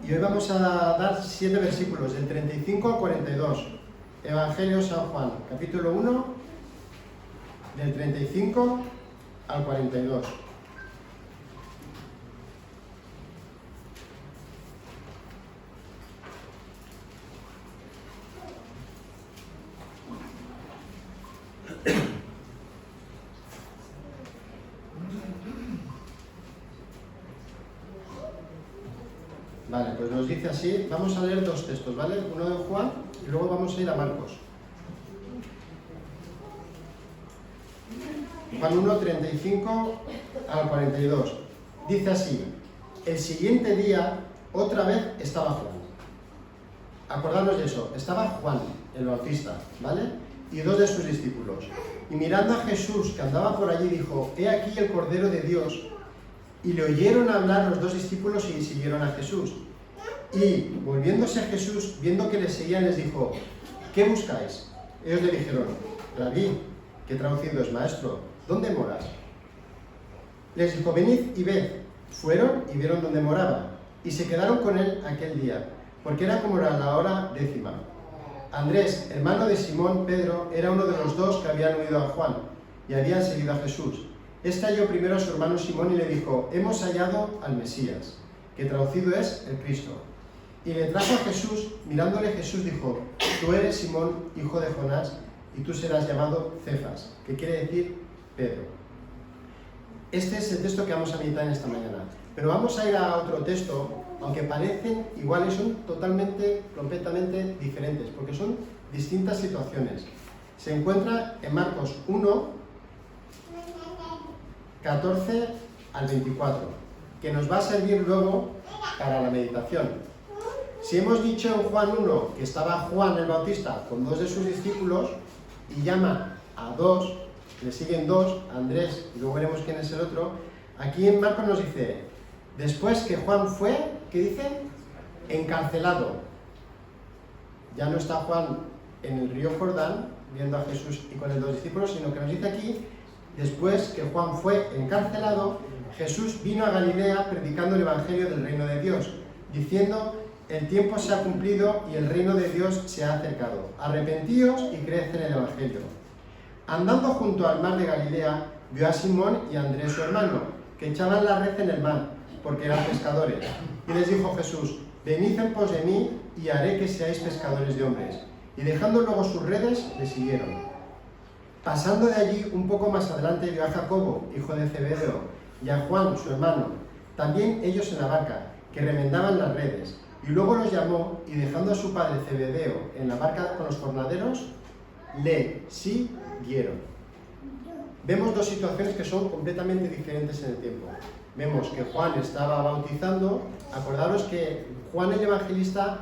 Y hoy vamos a dar 7 versículos, del 35 al 42. Evangelio de San Juan, capítulo 1, del 35 al 42. Vale, pues nos dice así, vamos a leer 2 textos, ¿vale? Uno de Juan y luego vamos a ir a Marcos. Juan 1, 35 al 42. Dice así, el siguiente día otra vez estaba Juan. Acordaros de eso, estaba Juan, el Bautista, ¿vale? Y 2 de sus discípulos. Y mirando a Jesús que andaba por allí dijo, he aquí el Cordero de Dios. Y le oyeron hablar los 2 discípulos y siguieron a Jesús. Y volviéndose a Jesús, viendo que le seguían, les dijo, ¿qué buscáis? Ellos le dijeron, Rabí, que traducido es maestro, ¿dónde moras? Les dijo, venid y ved. Fueron y vieron dónde moraba, y se quedaron con él aquel día, porque era como la hora 10:00. Andrés, hermano de Simón Pedro, era uno de los 2 que habían oído a Juan, y habían seguido a Jesús. Este halló primero a su hermano Simón y le dijo, hemos hallado al Mesías, que traducido es el Cristo. Y le trajo a Jesús, mirándole Jesús dijo, tú eres Simón, hijo de Jonás, y tú serás llamado Cefas, que quiere decir Pedro. Este es el texto que vamos a meditar en esta mañana. Pero vamos a ir a otro texto, aunque parecen iguales, son completamente diferentes, porque son distintas situaciones. Se encuentra en Marcos 1, 14 al 24, que nos va a servir luego para la meditación. Si hemos dicho en Juan 1 que estaba Juan el Bautista con 2 de sus discípulos y llama a 2, le siguen 2, Andrés, y luego veremos quién es el otro, aquí en Marcos nos dice, después que Juan fue, ¿qué dice? Encarcelado. Ya no está Juan en el río Jordán, viendo a Jesús y con los 2 discípulos, sino que nos dice aquí, después que Juan fue encarcelado, Jesús vino a Galilea predicando el Evangelio del reino de Dios, diciendo, el tiempo se ha cumplido y el reino de Dios se ha acercado. Arrepentíos y creed en el Evangelio. Andando junto al mar de Galilea, vio a Simón y a Andrés su hermano, que echaban la red en el mar, porque eran pescadores. Y les dijo Jesús, venid en pos de mí y haré que seáis pescadores de hombres. Y dejando luego sus redes, le siguieron. Pasando de allí un poco más adelante vio a Jacobo, hijo de Zebedeo, y a Juan, su hermano, también ellos en la barca, que remendaban las redes. Y luego los llamó, y dejando a su padre Zebedeo en la barca con los jornaderos, le siguieron. Vemos 2 situaciones que son completamente diferentes en el tiempo. Vemos que Juan estaba bautizando. Acordaros que Juan el Evangelista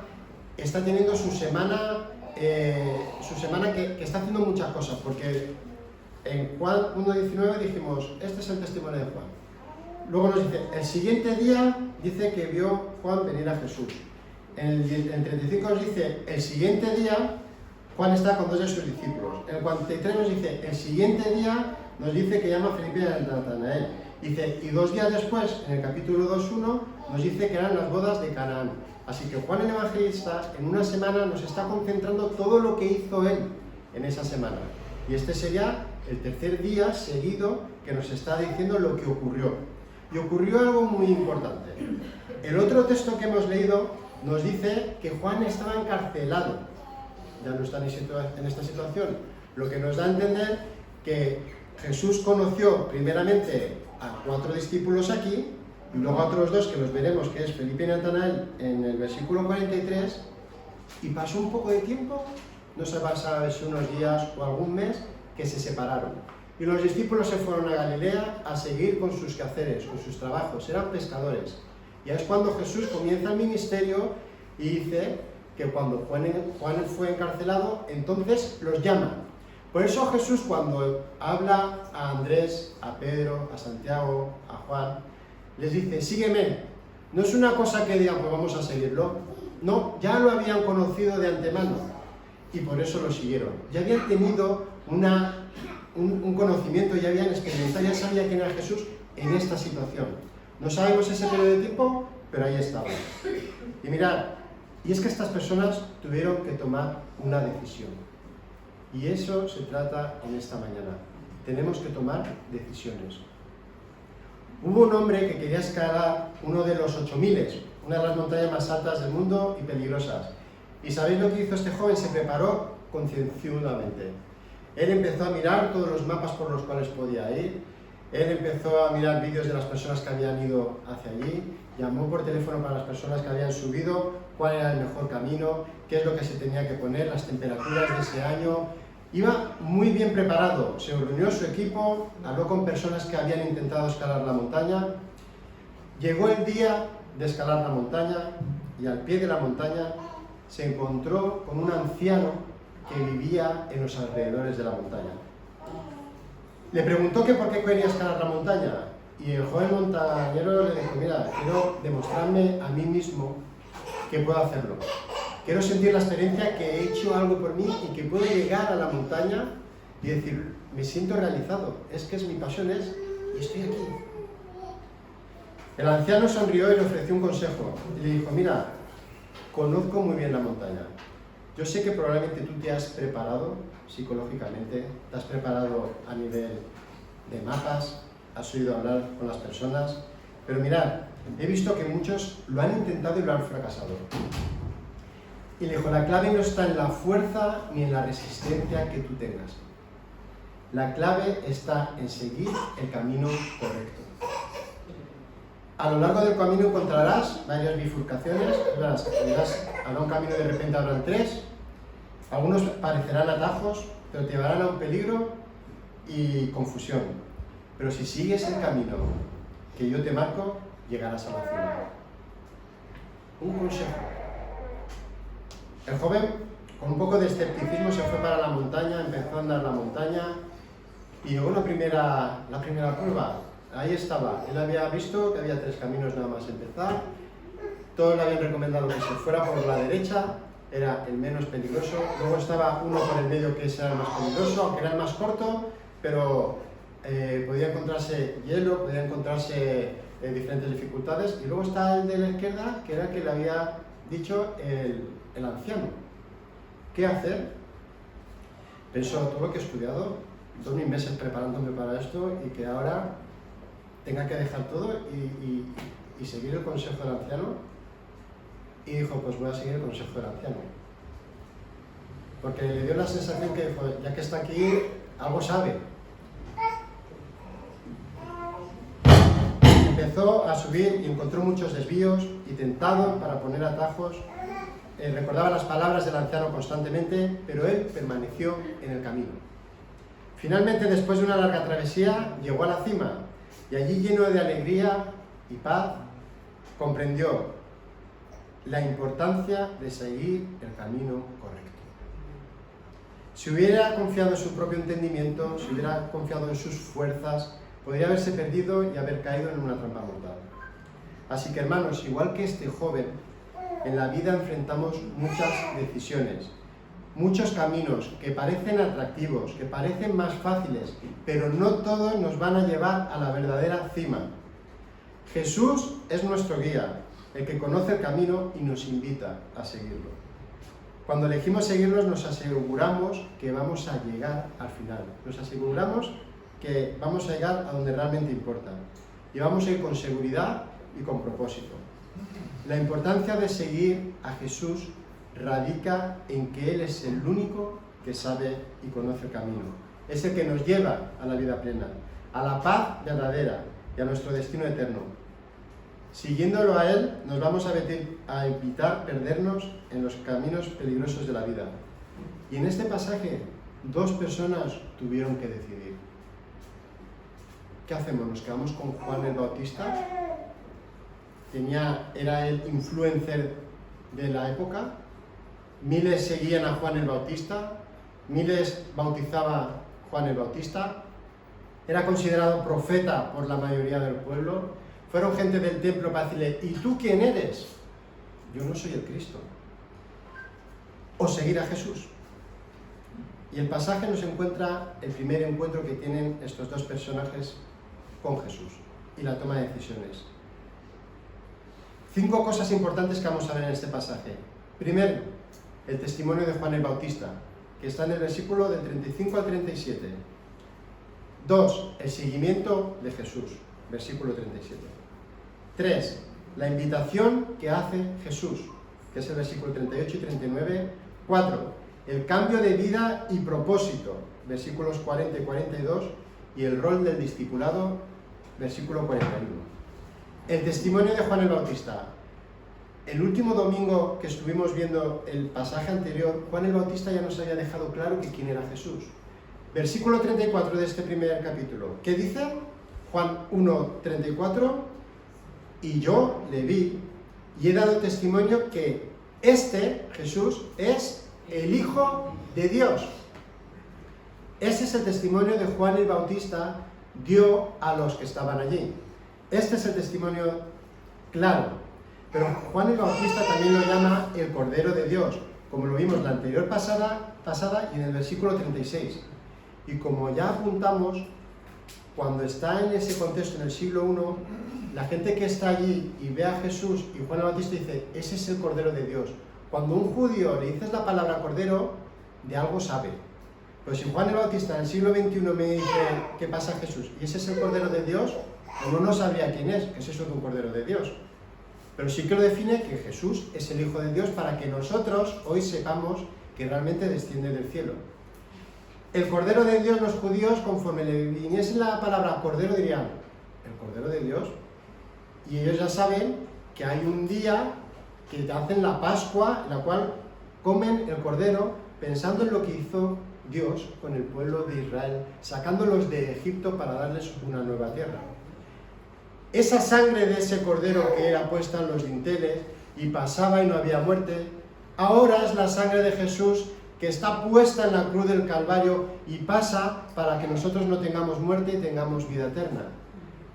está teniendo su semana que está haciendo muchas cosas, porque en Juan 1:19 dijimos, este es el testimonio de Juan. Luego nos dice, el siguiente día dice que vio Juan venir a Jesús. En el 35 nos dice, el siguiente día Juan está con 2 de sus discípulos. En el 43 nos dice, el siguiente día nos dice que llama a Felipe y a Natanael. Dice, y 2 días después, en el capítulo 2:1, nos dice que eran las bodas de Canaán. Así que Juan el Evangelista en una semana nos está concentrando todo lo que hizo él en esa semana. Y este sería el 3er día seguido que nos está diciendo lo que ocurrió. Y ocurrió algo muy importante. El otro texto que hemos leído nos dice que Juan estaba encarcelado. Ya no está en esta situación. Lo que nos da a entender que Jesús conoció primeramente a 4 discípulos aquí, y luego a otros 2 que los veremos, que es Felipe y Natanael en el versículo 43, y pasó un poco de tiempo, no se pasa unos días o algún mes, que se separaron. Y los discípulos se fueron a Galilea a seguir con sus quehaceres, con sus trabajos, eran pescadores. Y es cuando Jesús comienza el ministerio y dice que cuando Juan fue encarcelado, entonces los llama. Por eso Jesús, cuando habla a Andrés, a Pedro, a Santiago, a Juan, les dice, sígueme. No es una cosa que digan, pues vamos a seguirlo. No, ya lo habían conocido de antemano y por eso lo siguieron. Ya habían tenido un conocimiento, ya habían experimentado, ya sabía quién era Jesús en esta situación. No sabemos ese periodo de tiempo, pero ahí estaba. Y mirad, y es que estas personas tuvieron que tomar una decisión. Y eso se trata en esta mañana. Tenemos que tomar decisiones. Hubo un hombre que quería escalar uno de los 8000, una de las montañas más altas del mundo y peligrosas. ¿Y sabéis lo que hizo este joven? Se preparó concienzudamente. Él empezó a mirar todos los mapas por los cuales podía ir. Él empezó a mirar vídeos de las personas que habían ido hacia allí. Llamó por teléfono para las personas que habían subido, cuál era el mejor camino, qué es lo que se tenía que poner, las temperaturas de ese año. Iba muy bien preparado. Se reunió su equipo, habló con personas que habían intentado escalar la montaña. Llegó el día de escalar la montaña y al pie de la montaña se encontró con un anciano que vivía en los alrededores de la montaña. Le preguntó que por qué quería escalar la montaña y el joven montañero le dijo: mira, quiero demostrarme a mí mismo que puedo hacerlo. Quiero sentir la experiencia que he hecho algo por mí y que puedo llegar a la montaña y decir, me siento realizado, es que es mi pasión, y estoy aquí. El anciano sonrió y le ofreció un consejo y le dijo: mira, conozco muy bien la montaña. Yo sé que probablemente tú te has preparado psicológicamente, te has preparado a nivel de mapas, has oído hablar con las personas, pero mirad, he visto que muchos lo han intentado y lo han fracasado. Y le dijo: la clave no está en la fuerza ni en la resistencia que tú tengas. La clave está en seguir el camino correcto. A lo largo del camino encontrarás varias bifurcaciones, habrá un camino, de repente habrán 3, algunos parecerán atajos, pero te llevarán a un peligro y confusión. Pero si sigues el camino que yo te marco, llegarás a la cima. Un consejo. El joven, con un poco de escepticismo, se fue para la montaña, empezó a andar la montaña y llegó la primera curva. Ahí estaba, él había visto que había 3 caminos nada más empezar, todos le habían recomendado que se fuera por la derecha, era el menos peligroso, luego estaba uno por el medio que era el más peligroso, aunque era el más corto, pero podía encontrarse hielo, podía encontrarse diferentes dificultades, y luego está el de la izquierda, que era el que le había dicho el anciano. ¿Qué hacer? Pensó todo lo que he estudiado, 2000 meses preparándome para esto, y que ahora tenga que dejar todo y seguir el consejo del anciano. Y dijo: pues voy a seguir el consejo del anciano. Porque le dio la sensación que dijo: ya que está aquí, algo sabe. Empezó a subir y encontró muchos desvíos y tentado para poner atajos. Recordaba las palabras del anciano constantemente, pero él permaneció en el camino. Finalmente, después de una larga travesía, llegó a la cima. Y allí, lleno de alegría y paz, comprendió la importancia de seguir el camino correcto. Si hubiera confiado en su propio entendimiento, si hubiera confiado en sus fuerzas, podría haberse perdido y haber caído en una trampa mortal. Así que, hermanos, igual que este joven, en la vida enfrentamos muchas decisiones, muchos caminos que parecen atractivos, que parecen más fáciles, pero no todos nos van a llevar a la verdadera cima. Jesús es nuestro guía, el que conoce el camino y nos invita a seguirlo. Cuando elegimos seguirlos, nos aseguramos que vamos a llegar al final. Nos aseguramos que vamos a llegar a donde realmente importa. Y vamos a ir con seguridad y con propósito. La importancia de seguir a Jesús radica en que Él es el único que sabe y conoce el camino. Es el que nos lleva a la vida plena, a la paz verdadera y a nuestro destino eterno. Siguiéndolo a Él, nos vamos a evitar perdernos en los caminos peligrosos de la vida. Y en este pasaje, 2 personas tuvieron que decidir. ¿Qué hacemos? ¿Nos quedamos con Juan el Bautista? Era el influencer de la época. Miles seguían a Juan el Bautista, miles bautizaba Juan el Bautista, era considerado profeta por la mayoría del pueblo. Fueron gente del templo para decirle: ¿y tú quién eres? Yo no soy el Cristo. O seguir a Jesús. Y el pasaje nos encuentra el primer encuentro que tienen estos 2 personajes con Jesús y la toma de decisiones. 5 cosas importantes que vamos a ver en este pasaje. Primero, el testimonio de Juan el Bautista, que está en el versículo del 35 al 37. 2. El seguimiento de Jesús, versículo 37. 3. La invitación que hace Jesús, que es el versículo 38 y 39. 4. El cambio de vida y propósito, versículos 40 y 42. Y el rol del discipulado, versículo 41. El testimonio de Juan el Bautista. El último domingo que estuvimos viendo el pasaje anterior, Juan el Bautista ya nos había dejado claro que quién era Jesús. Versículo 34 de este primer capítulo. ¿Qué dice? Juan 1:34. Y yo le vi y he dado testimonio que este, Jesús, es el Hijo de Dios. Ese es el testimonio que Juan el Bautista dio a los que estaban allí. Este es el testimonio claro. Pero Juan el Bautista también lo llama el Cordero de Dios, como lo vimos la anterior pasada y en el versículo 36. Y como ya apuntamos, cuando está en ese contexto, en el siglo I, la gente que está allí y ve a Jesús y Juan el Bautista dice, ese es el Cordero de Dios. Cuando a un judío le dices la palabra Cordero, de algo sabe. Pero si Juan el Bautista en el siglo XXI me dice qué pasa a Jesús y ese es el Cordero de Dios, uno no sabría quién es, que es eso de un Cordero de Dios. Pero sí que lo define que Jesús es el Hijo de Dios para que nosotros hoy sepamos que realmente desciende del cielo. El Cordero de Dios, los judíos, conforme le viniese la palabra Cordero, dirían, ¿el Cordero de Dios? Y ellos ya saben que hay un día que hacen la Pascua, en la cual comen el Cordero pensando en lo que hizo Dios con el pueblo de Israel, sacándolos de Egipto para darles una nueva tierra. Esa sangre de ese Cordero que era puesta en los dinteles y pasaba y no había muerte, ahora es la sangre de Jesús que está puesta en la cruz del Calvario y pasa para que nosotros no tengamos muerte y tengamos vida eterna.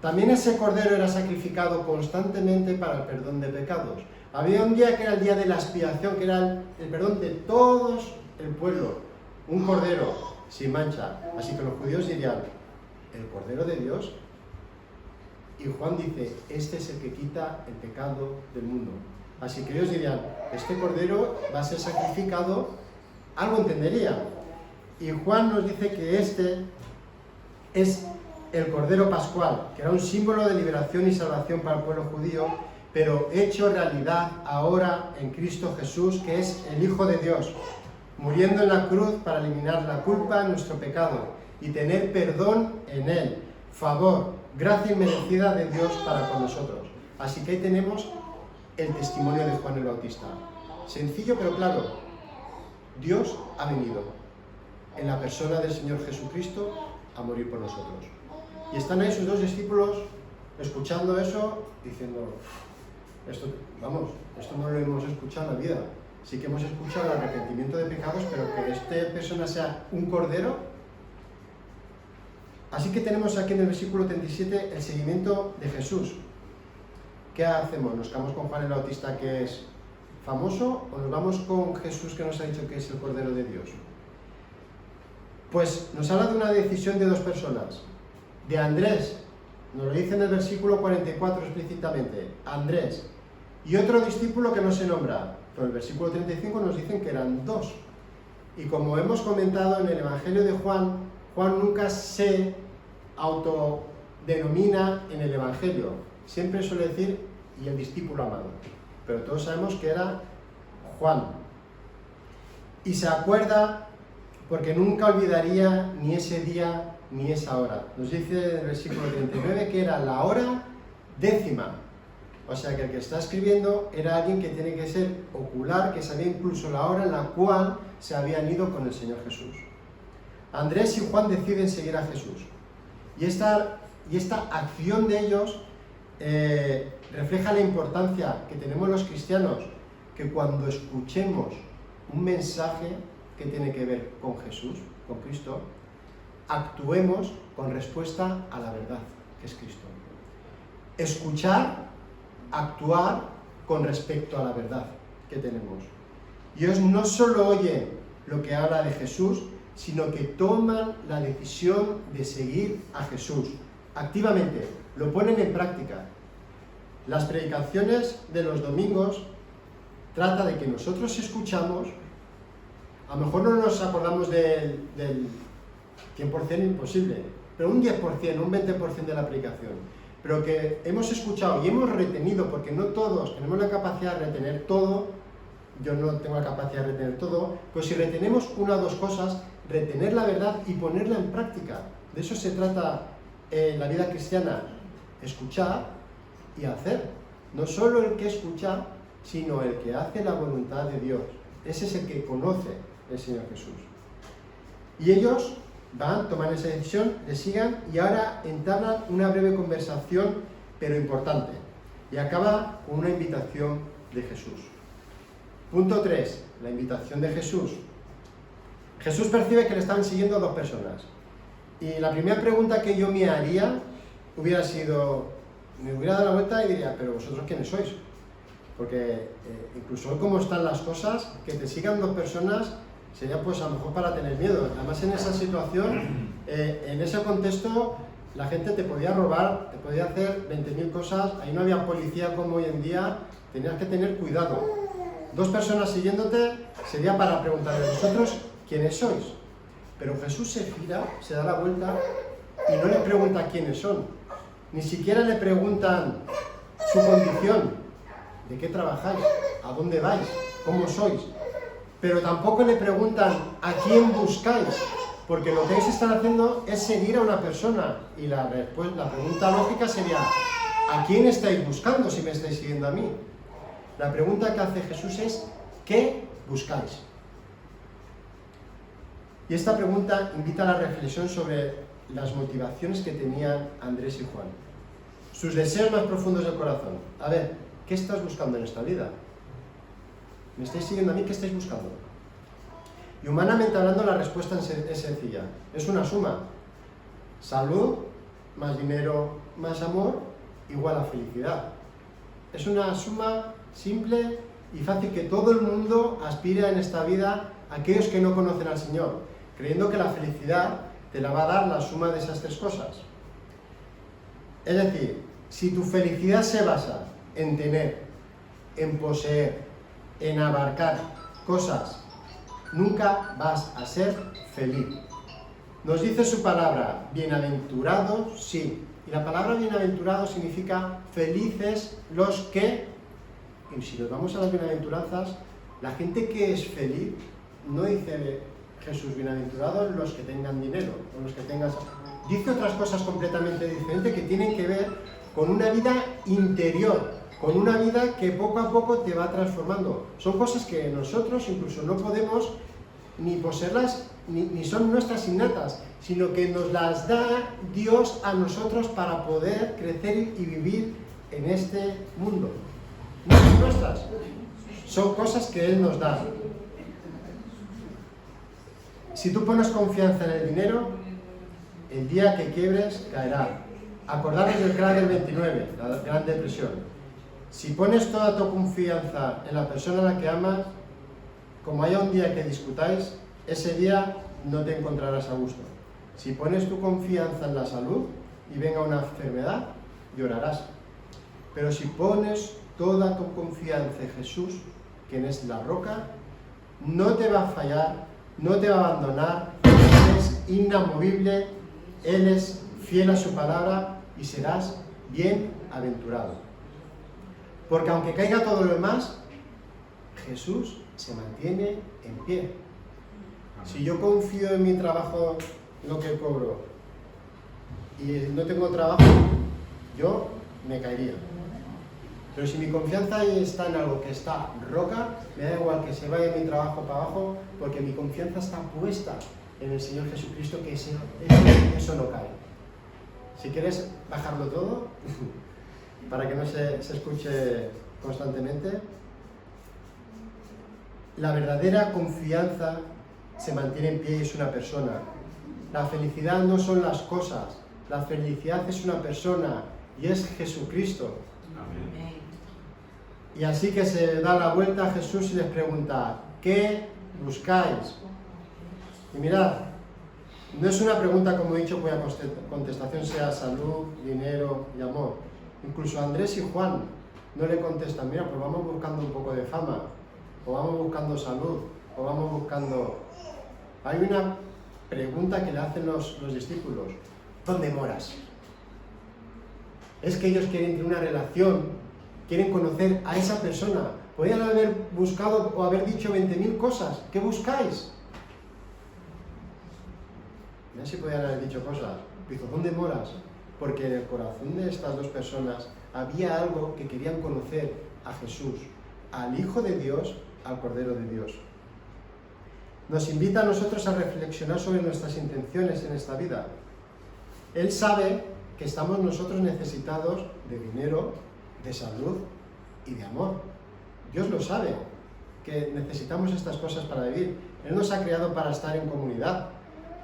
También ese Cordero era sacrificado constantemente para el perdón de pecados. Había un día que era el día de la expiación, que era el perdón de todos el pueblo. Un Cordero sin mancha. Así que los judíos dirían, ¿el Cordero de Dios? Y Juan dice, este es el que quita el pecado del mundo. Así que ellos dirían, este Cordero va a ser sacrificado, algo entendería. Y Juan nos dice que este es el Cordero Pascual, que era un símbolo de liberación y salvación para el pueblo judío, pero hecho realidad ahora en Cristo Jesús, que es el Hijo de Dios, muriendo en la cruz para eliminar la culpa de nuestro pecado y tener perdón en Él, favor, gracia inmerecida de Dios para con nosotros. Así que ahí tenemos el testimonio de Juan el Bautista. Sencillo pero claro. Dios ha venido en la persona del Señor Jesucristo a morir por nosotros. Y están ahí sus dos discípulos escuchando eso, diciendo, esto no lo hemos escuchado en la vida. Sí que hemos escuchado el arrepentimiento de pecados, pero que esta persona sea un cordero. Así que tenemos aquí en el versículo 37 el seguimiento de Jesús. ¿Qué hacemos? ¿Nos quedamos con Juan el Bautista, que es famoso, o nos vamos con Jesús, que nos ha dicho que es el Cordero de Dios? Pues nos habla de una decisión de dos personas. De Andrés, nos lo dice en el versículo 44 explícitamente, Andrés, y otro discípulo que no se nombra, pero el versículo 35 nos dicen que eran dos. Y como hemos comentado en el Evangelio de Juan, Juan nunca se autodenomina en el Evangelio, siempre suele decir, y el discípulo amado, pero todos sabemos que era Juan. Y se acuerda porque nunca olvidaría ni ese día ni esa hora. Nos dice en el versículo 39 que era la hora 10ª. O sea que el que está escribiendo era alguien que tiene que ser ocular, que sabía incluso la hora en la cual se habían ido con el Señor Jesús. Andrés y Juan deciden seguir a Jesús. Y esta acción de ellos refleja la importancia que tenemos los cristianos, que cuando escuchemos un mensaje que tiene que ver con Jesús, con Cristo, actuemos con respuesta a la verdad, que es Cristo. Escuchar, actuar con respecto a la verdad que tenemos. Y ellos no solo oyen lo que habla de Jesús, sino que toman la decisión de seguir a Jesús activamente, lo ponen en práctica. Las predicaciones de los domingos trata de que nosotros escuchamos, a lo mejor no nos acordamos del 100% imposible, pero un 10%, un 20% de la predicación, pero que hemos escuchado y hemos retenido, porque no todos tenemos la capacidad de retener todo, yo no tengo la capacidad de retener todo, pero si retenemos una o dos cosas, retener la verdad y ponerla en práctica. De eso se trata la vida cristiana, escuchar y hacer. No solo el que escucha, sino el que hace la voluntad de Dios. Ese es el que conoce el Señor Jesús. Y ellos toman esa decisión, le sigan y ahora entablan una breve conversación, pero importante. Y acaba con una invitación de Jesús. Punto 3. La invitación de Jesús. Jesús percibe que le están siguiendo dos personas. Y la primera pregunta que yo me haría hubiera sido, me hubiera dado la vuelta y diría, pero vosotros quiénes sois. Porque incluso hoy como están las cosas, que te sigan dos personas sería pues a lo mejor para tener miedo. Además en esa situación, en ese contexto, la gente te podía robar, te podía hacer 20.000 cosas, ahí no había policía como hoy en día, tenías que tener cuidado. Dos personas siguiéndote sería para preguntarle, ¿vosotros quiénes sois? Pero Jesús se gira, se da la vuelta y no le pregunta quiénes son. Ni siquiera le preguntan su condición, de qué trabajáis, a dónde vais, cómo sois. Pero tampoco le preguntan a quién buscáis, porque lo que ellos están haciendo es seguir a una persona. Y la pregunta lógica sería, ¿a quién estáis buscando si me estáis siguiendo a mí? La pregunta que hace Jesús es, ¿qué buscáis? Y esta pregunta invita a la reflexión sobre las motivaciones que tenían Andrés y Juan. Sus deseos más profundos del corazón. A ver, ¿qué estás buscando en esta vida? ¿Me estáis siguiendo a mí? ¿Qué estáis buscando? Y humanamente hablando, la respuesta es sencilla. Es una suma. Salud, más dinero, más amor, igual a felicidad. Es una suma simple y fácil que todo el mundo aspira en esta vida, aquellos que no conocen al Señor, creyendo que la felicidad te la va a dar la suma de esas tres cosas. Es decir, si tu felicidad se basa en tener, en poseer, en abarcar cosas, nunca vas a ser feliz. Nos dice su palabra, bienaventurados, sí. Y la palabra bienaventurado significa felices los que, y si nos vamos a las bienaventuranzas, la gente que es feliz, no dice Jesús, bienaventurados los que tengan dinero, o los que tengan... Dice otras cosas completamente diferentes que tienen que ver con una vida interior, con una vida que poco a poco te va transformando. Son cosas que nosotros incluso no podemos ni poseerlas, ni son nuestras innatas, sino que nos las da Dios a nosotros para poder crecer y vivir en este mundo. No son nuestras, son cosas que Él nos da. Si tú pones confianza en el dinero, el día que quiebres caerá. Acordaros del crack del 29, la Gran Depresión. Si pones toda tu confianza en la persona a la que amas, como haya un día que discutáis, ese día no te encontrarás a gusto. Si pones tu confianza en la salud y venga una enfermedad, llorarás. Pero si pones toda tu confianza en Jesús, quien es la roca, no te va a fallar, no te va a abandonar, Él es inamovible, Él es fiel a su palabra y serás bienaventurado. Porque aunque caiga todo lo demás, Jesús se mantiene en pie. Si yo confío en mi trabajo, lo que cobro, y no tengo trabajo, yo me caería. Pero si mi confianza está en algo que está roca, me da igual que se vaya mi trabajo para abajo, porque mi confianza está puesta en el Señor Jesucristo, que eso no cae. Si quieres bajarlo todo, para que no se escuche constantemente, la verdadera confianza se mantiene en pie y es una persona. La felicidad no son las cosas, la felicidad es una persona y es Jesucristo. Amén. Y así que se da la vuelta a Jesús y les pregunta, ¿qué buscáis? Y mirad, no es una pregunta, como he dicho, cuya contestación sea salud, dinero y amor. Incluso Andrés y Juan no le contestan, mira, pues vamos buscando un poco de fama, o vamos buscando salud, o vamos buscando... Hay una pregunta que le hacen los discípulos, ¿dónde moras? Es que ellos quieren tener una relación, quieren conocer a esa persona. Podrían haber buscado o haber dicho 20.000 cosas. ¿Qué buscáis? Ya si podían haber dicho cosas. Dijo, ¿dónde moras? Porque en el corazón de estas dos personas había algo que querían conocer a Jesús, al Hijo de Dios, al Cordero de Dios. Nos invita a nosotros a reflexionar sobre nuestras intenciones en esta vida. Él sabe que estamos nosotros necesitados de dinero, de salud y de amor. Dios lo sabe, que necesitamos estas cosas para vivir. Él nos ha creado para estar en comunidad,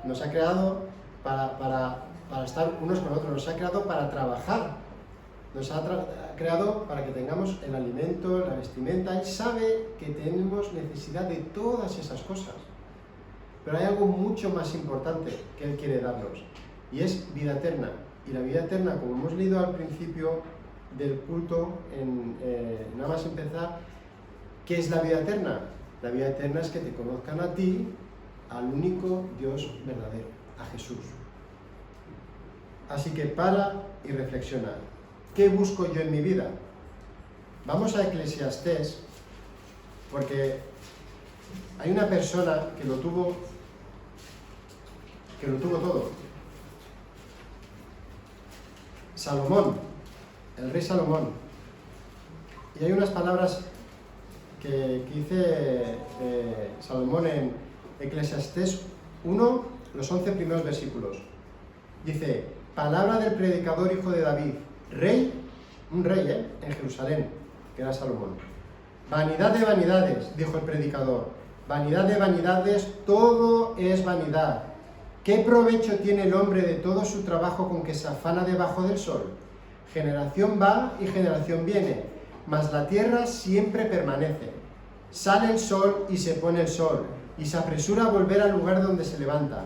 nos ha creado para estar unos con otros, nos ha creado para trabajar, nos ha creado para que tengamos el alimento, la vestimenta. Él sabe que tenemos necesidad de todas esas cosas. Pero hay algo mucho más importante que Él quiere darnos, y es vida eterna. Y la vida eterna, como hemos leído al principio del culto, nada más empezar, ¿qué es la vida eterna? La vida eterna es que te conozcan a ti, al único Dios verdadero, a Jesús. Así que para y reflexiona. ¿Qué busco yo en mi vida? Vamos a Eclesiastés, porque hay una persona que lo tuvo todo. Salomón, el rey Salomón. Y hay unas palabras que dice Salomón en Eclesiastés 1, los 11 primeros versículos. Dice, palabra del predicador hijo de David, rey, un rey en Jerusalén, que era Salomón. Vanidad de vanidades, dijo el predicador, vanidad de vanidades, todo es vanidad. ¿Qué provecho tiene el hombre de todo su trabajo con que se afana debajo del sol? Generación va y generación viene, mas la tierra siempre permanece. Sale el sol y se pone el sol, y se apresura a volver al lugar donde se levanta.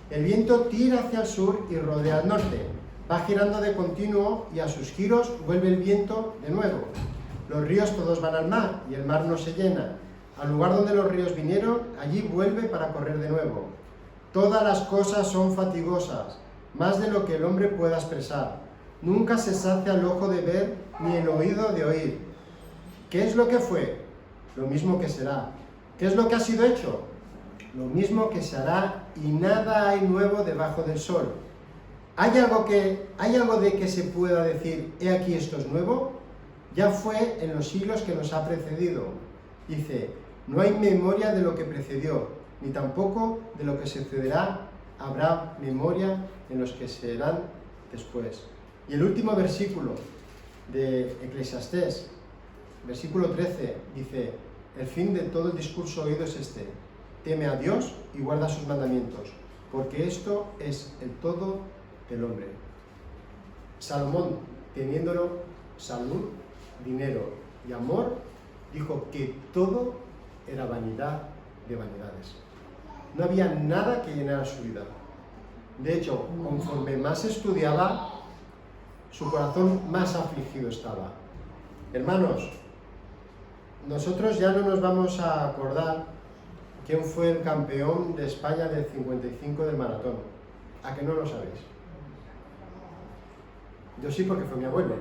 El viento tira hacia el sur y rodea al norte. Va girando de continuo y a sus giros vuelve el viento de nuevo. Los ríos todos van al mar y el mar no se llena. Al lugar donde los ríos vinieron, allí vuelve para correr de nuevo. Todas las cosas son fatigosas, más de lo que el hombre pueda expresar. Nunca se sacia el ojo de ver, ni el oído de oír. ¿Qué es lo que fue? Lo mismo que será. ¿Qué es lo que ha sido hecho? Lo mismo que se hará, y nada hay nuevo debajo del sol. ¿Hay algo de que se pueda decir, he aquí esto es nuevo? Ya fue en los siglos que nos ha precedido. Dice, no hay memoria de lo que precedió, ni tampoco de lo que sucederá habrá memoria en los que serán después. Y el último versículo de Eclesiastés, versículo 13, dice, el fin de todo el discurso oído es este, teme a Dios y guarda sus mandamientos, porque esto es el todo del hombre. Salomón, teniéndolo salud, dinero y amor, dijo que todo era vanidad de vanidades. No había nada que llenara su vida. De hecho, conforme más estudiaba, su corazón más afligido estaba. Hermanos, nosotros ya no nos vamos a acordar quién fue el campeón de España del 55 del maratón. ¿A que no lo sabéis? Yo sí, porque fue mi abuelo.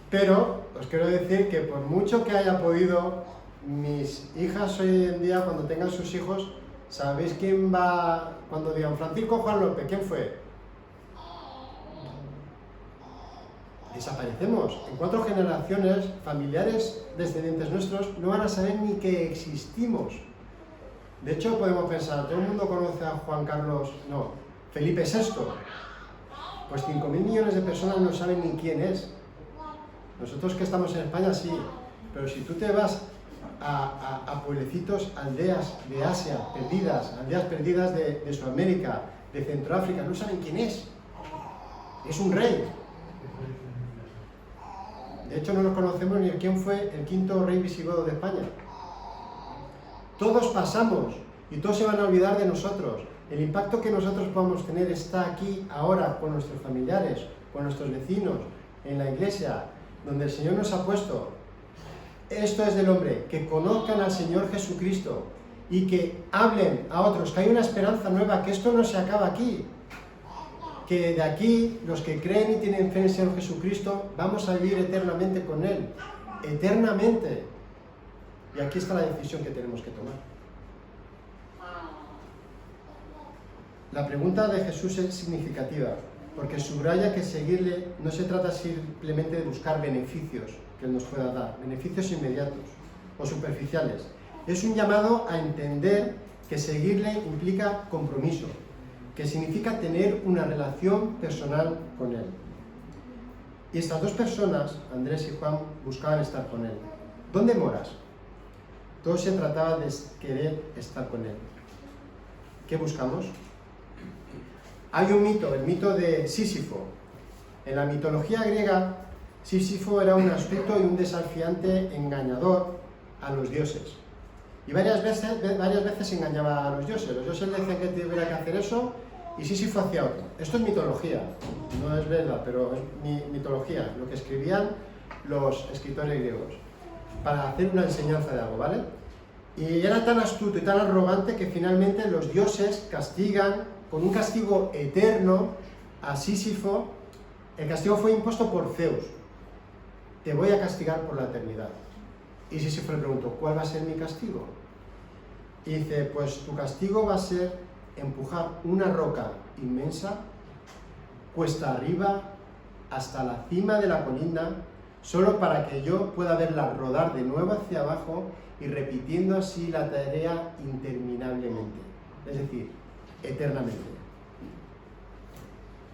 Pero os quiero decir que por mucho que haya podido, mis hijas hoy en día, cuando tengan sus hijos, ¿sabéis quién va? Cuando digan Francisco Juan López, ¿quién fue? Desaparecemos. En 4 generaciones, familiares descendientes nuestros no van a saber ni que existimos. De hecho, podemos pensar, todo el mundo conoce a Felipe VI. Pues 5.000 millones de personas no saben ni quién es. Nosotros que estamos en España sí, pero si tú te vas a pueblecitos, aldeas de Asia perdidas, aldeas perdidas de Sudamérica, de Centroáfrica, no saben quién es. Es un rey. De hecho, no nos conocemos ni quién fue el 5.º rey visigodo de España. Todos pasamos y todos se van a olvidar de nosotros. El impacto que nosotros podamos tener está aquí, ahora, con nuestros familiares, con nuestros vecinos, en la iglesia, donde el Señor nos ha puesto, esto es del hombre, que conozcan al Señor Jesucristo y que hablen a otros, que hay una esperanza nueva, que esto no se acaba aquí, que de aquí los que creen y tienen fe en el Señor Jesucristo vamos a vivir eternamente con Él, eternamente. Y aquí está la decisión que tenemos que tomar. La pregunta de Jesús es significativa, porque subraya que seguirle no se trata simplemente de buscar beneficios que Él nos pueda dar, beneficios inmediatos o superficiales. Es un llamado a entender que seguirle implica compromiso, que significa tener una relación personal con Él. Y estas dos personas, Andrés y Juan, buscaban estar con Él. ¿Dónde moras? Todo se trataba de querer estar con Él. ¿Qué buscamos? Hay un mito, el mito de Sísifo. En la mitología griega, Sísifo era un astuto y un desafiante engañador a los dioses. Y varias veces engañaba a los dioses. Los dioses le decían que tuviera que hacer eso y Sísifo hacía otro. Esto es mitología, no es verdad, pero es mitología, lo que escribían los escritores griegos, para hacer una enseñanza de algo, ¿vale? Y era tan astuto y tan arrogante que finalmente los dioses castigan con un castigo eterno a Sísifo. El castigo fue impuesto por Zeus. Te voy a castigar por la eternidad. Y Sísifo le preguntó, ¿cuál va a ser mi castigo? Y dice, pues tu castigo va a ser empujar una roca inmensa, cuesta arriba, hasta la cima de la colina, solo para que yo pueda verla rodar de nuevo hacia abajo y repitiendo así la tarea interminablemente, es decir, eternamente.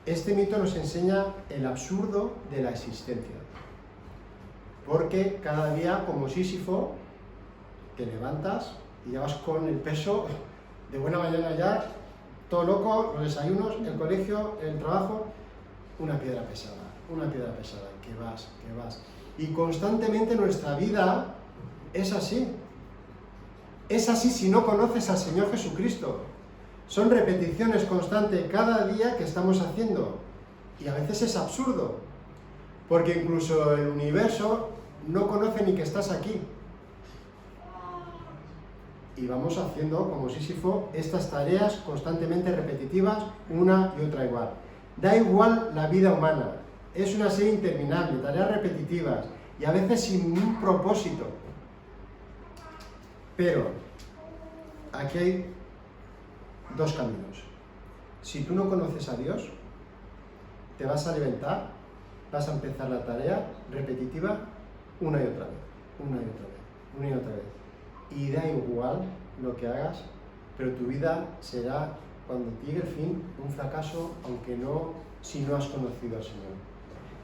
Este mito nos enseña el absurdo de la existencia, porque cada día, como Sísifo, te levantas y ya vas con el peso de buena mañana ya, todo loco, los desayunos, el colegio, el trabajo, una piedra pesada, que vas. Y constantemente nuestra vida es así. Es así si no conoces al Señor Jesucristo. Son repeticiones constantes cada día que estamos haciendo. Y a veces es absurdo, porque incluso el universo no conoce ni que estás aquí. Y vamos haciendo, como Sísifo, estas tareas constantemente repetitivas, una y otra igual. Da igual la vida humana, es una serie interminable, tareas repetitivas y a veces sin un propósito. Pero aquí hay dos caminos. Si tú no conoces a Dios, te vas a levantar, vas a empezar la tarea repetitiva una y otra vez. Y da igual lo que hagas, pero tu vida será, cuando llegue el fin, un fracaso, aunque no, si no has conocido al Señor.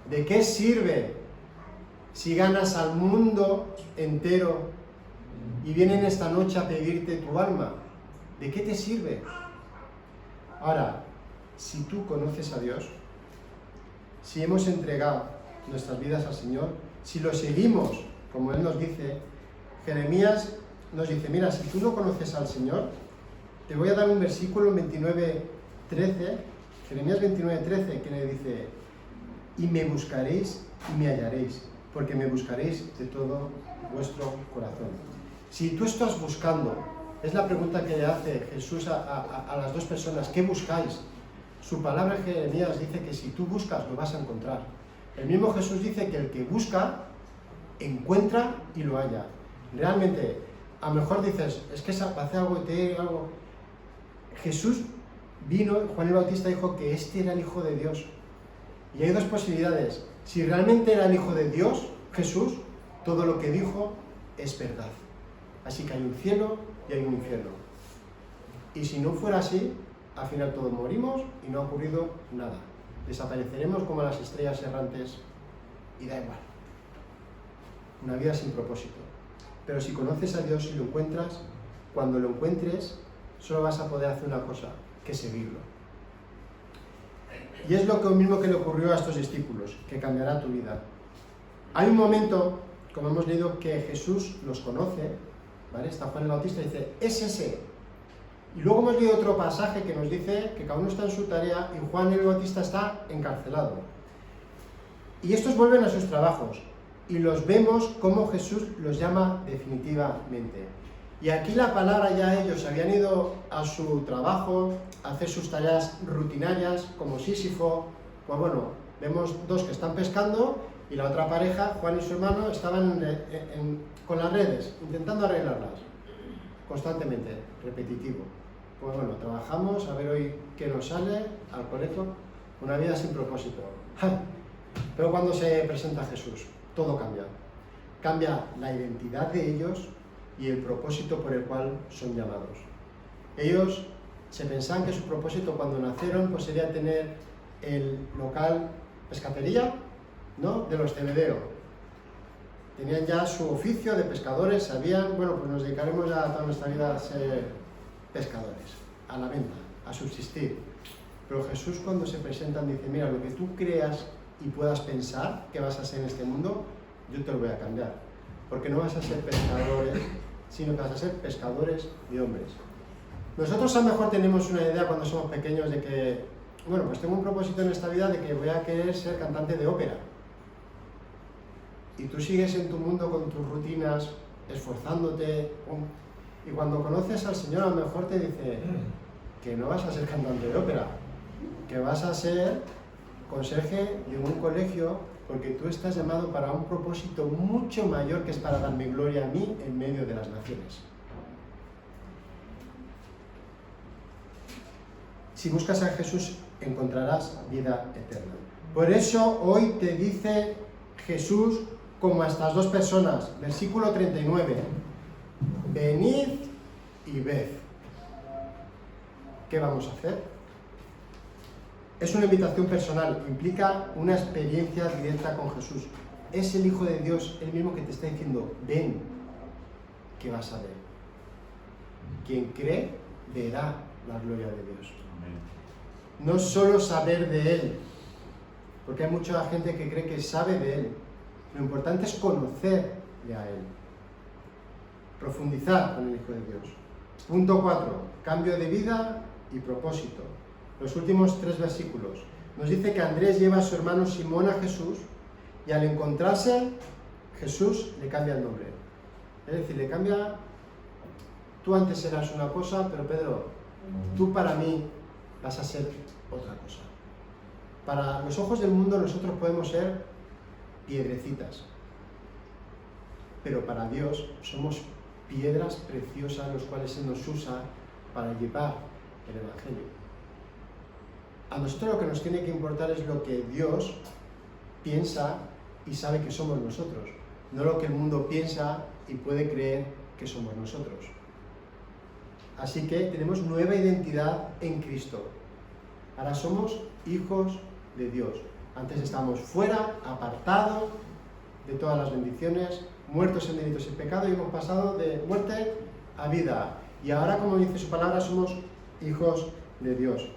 ¿De qué sirve si ganas al mundo entero y vienen esta noche a pedirte tu alma? ¿De qué te sirve? Ahora, si tú conoces a Dios, si hemos entregado nuestras vidas al Señor, si lo seguimos, como Él nos dice, Jeremías nos dice, mira, si tú no conoces al Señor, te voy a dar un versículo en 29:13, Jeremías 29:13, que le dice, y me buscaréis y me hallaréis, porque me buscaréis de todo vuestro corazón. Si tú estás buscando, es la pregunta que le hace Jesús a las dos personas, ¿qué buscáis? Su palabra en Jeremías dice que si tú buscas, lo vas a encontrar. El mismo Jesús dice que el que busca, encuentra y lo halla. Realmente, a lo mejor dices, es que hace algo. Jesús vino, Juan el Bautista dijo que este era el Hijo de Dios. Y hay dos posibilidades. Si realmente era el Hijo de Dios, Jesús, todo lo que dijo es verdad. Así que hay un cielo y hay un infierno. Y si no fuera así, al final todos morimos y no ha ocurrido nada. Desapareceremos como las estrellas errantes y da igual. Una vida sin propósito. Pero si conoces a Dios y lo encuentras, cuando lo encuentres, solo vas a poder hacer una cosa, que seguirlo. Y es lo mismo que le ocurrió a estos discípulos, que cambiará tu vida. Hay un momento, como hemos leído, que Jesús los conoce, ¿vale? Está Juan el Bautista y dice, es ese. Y luego hemos leído otro pasaje que nos dice que cada uno está en su tarea y Juan el Bautista está encarcelado. Y estos vuelven a sus trabajos. y los vemos como Jesús los llama definitivamente. Y aquí la palabra ya ellos habían ido a su trabajo, a hacer sus tareas rutinarias, como Sísifo. Pues bueno, vemos dos que están pescando y la otra pareja, Juan y su hermano, estaban con las redes, intentando arreglarlas, constantemente, repetitivo. Pues bueno, trabajamos, a ver hoy qué nos sale, al colegio, una vida sin propósito. Pero cuando se presenta Jesús, todo cambia. Cambia la identidad de ellos y el propósito por el cual son llamados. Ellos se pensaban que su propósito cuando nacieron pues sería tener el local pescatería, ¿no?, de los Cebedeo. Tenían ya su oficio de pescadores, sabían, bueno, pues nos dedicaremos ya toda nuestra vida a ser pescadores, a la venta, a subsistir. Pero Jesús cuando se presentan dice, mira, lo que tú creas y puedas pensar que vas a ser en este mundo, yo te lo voy a cambiar. Porque no vas a ser pescadores, sino que vas a ser pescadores de hombres. Nosotros a lo mejor tenemos una idea cuando somos pequeños de que, bueno, pues tengo un propósito en esta vida de que voy a querer ser cantante de ópera. Y tú sigues en tu mundo con tus rutinas, esforzándote, y cuando conoces al Señor a lo mejor te dice que no vas a ser cantante de ópera, que vas a ser conserje de un colegio, porque tú estás llamado para un propósito mucho mayor que es para darme gloria a mí en medio de las naciones. Si buscas a Jesús, encontrarás vida eterna. Por eso hoy te dice Jesús como a estas dos personas, versículo 39, venid y ved. ¿Qué vamos a hacer? Es una invitación personal, implica una experiencia directa con Jesús. Es el Hijo de Dios, el mismo que te está diciendo, ven, que vas a ver. Quien cree, verá la gloria de Dios. No solo saber de Él, porque hay mucha gente que cree que sabe de Él. Lo importante es conocerle a Él. Profundizar con el Hijo de Dios. Punto 4. Cambio de vida y propósito. Los últimos 3 versículos. Nos dice que Andrés lleva a su hermano Simón a Jesús y al encontrarse, Jesús le cambia el nombre. Es decir, le cambia, tú antes eras una cosa, pero Pedro, tú para mí vas a ser otra cosa. Para los ojos del mundo nosotros podemos ser piedrecitas, pero para Dios somos piedras preciosas los cuales se nos usa para llevar el Evangelio. A nosotros lo que nos tiene que importar es lo que Dios piensa y sabe que somos nosotros, no lo que el mundo piensa y puede creer que somos nosotros. Así que tenemos nueva identidad en Cristo. Ahora somos hijos de Dios. Antes estábamos fuera, apartados de todas las bendiciones, muertos en delitos y pecado, y hemos pasado de muerte a vida. Y ahora, como dice su palabra, somos hijos de Dios.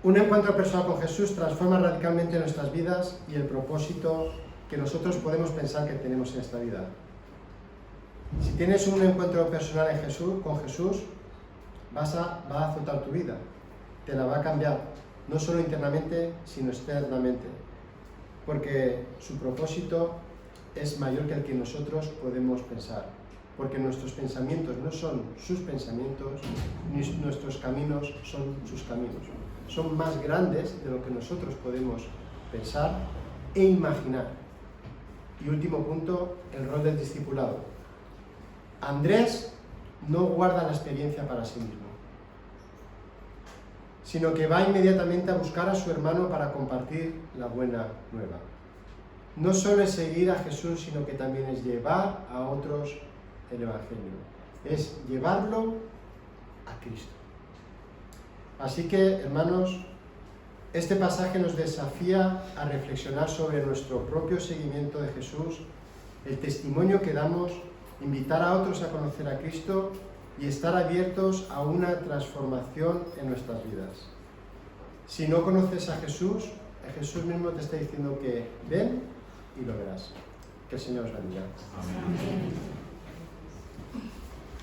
Un encuentro personal con Jesús transforma radicalmente nuestras vidas y el propósito que nosotros podemos pensar que tenemos en esta vida. Si tienes un encuentro personal con Jesús, va a azotar tu vida, te la va a cambiar, no solo internamente, sino externamente, porque su propósito es mayor que el que nosotros podemos pensar, porque nuestros pensamientos no son sus pensamientos, ni nuestros caminos son sus caminos. Son más grandes de lo que nosotros podemos pensar e imaginar. Y último punto, el rol del discipulado. Andrés no guarda la experiencia para sí mismo, sino que va inmediatamente a buscar a su hermano para compartir la buena nueva. No solo es seguir a Jesús, sino que también es llevar a otros el Evangelio. Es llevarlo a Cristo. Así que, hermanos, este pasaje nos desafía a reflexionar sobre nuestro propio seguimiento de Jesús, el testimonio que damos, invitar a otros a conocer a Cristo y estar abiertos a una transformación en nuestras vidas. Si no conoces a Jesús mismo te está diciendo que ven y lo verás. Que el Señor os bendiga. Amén.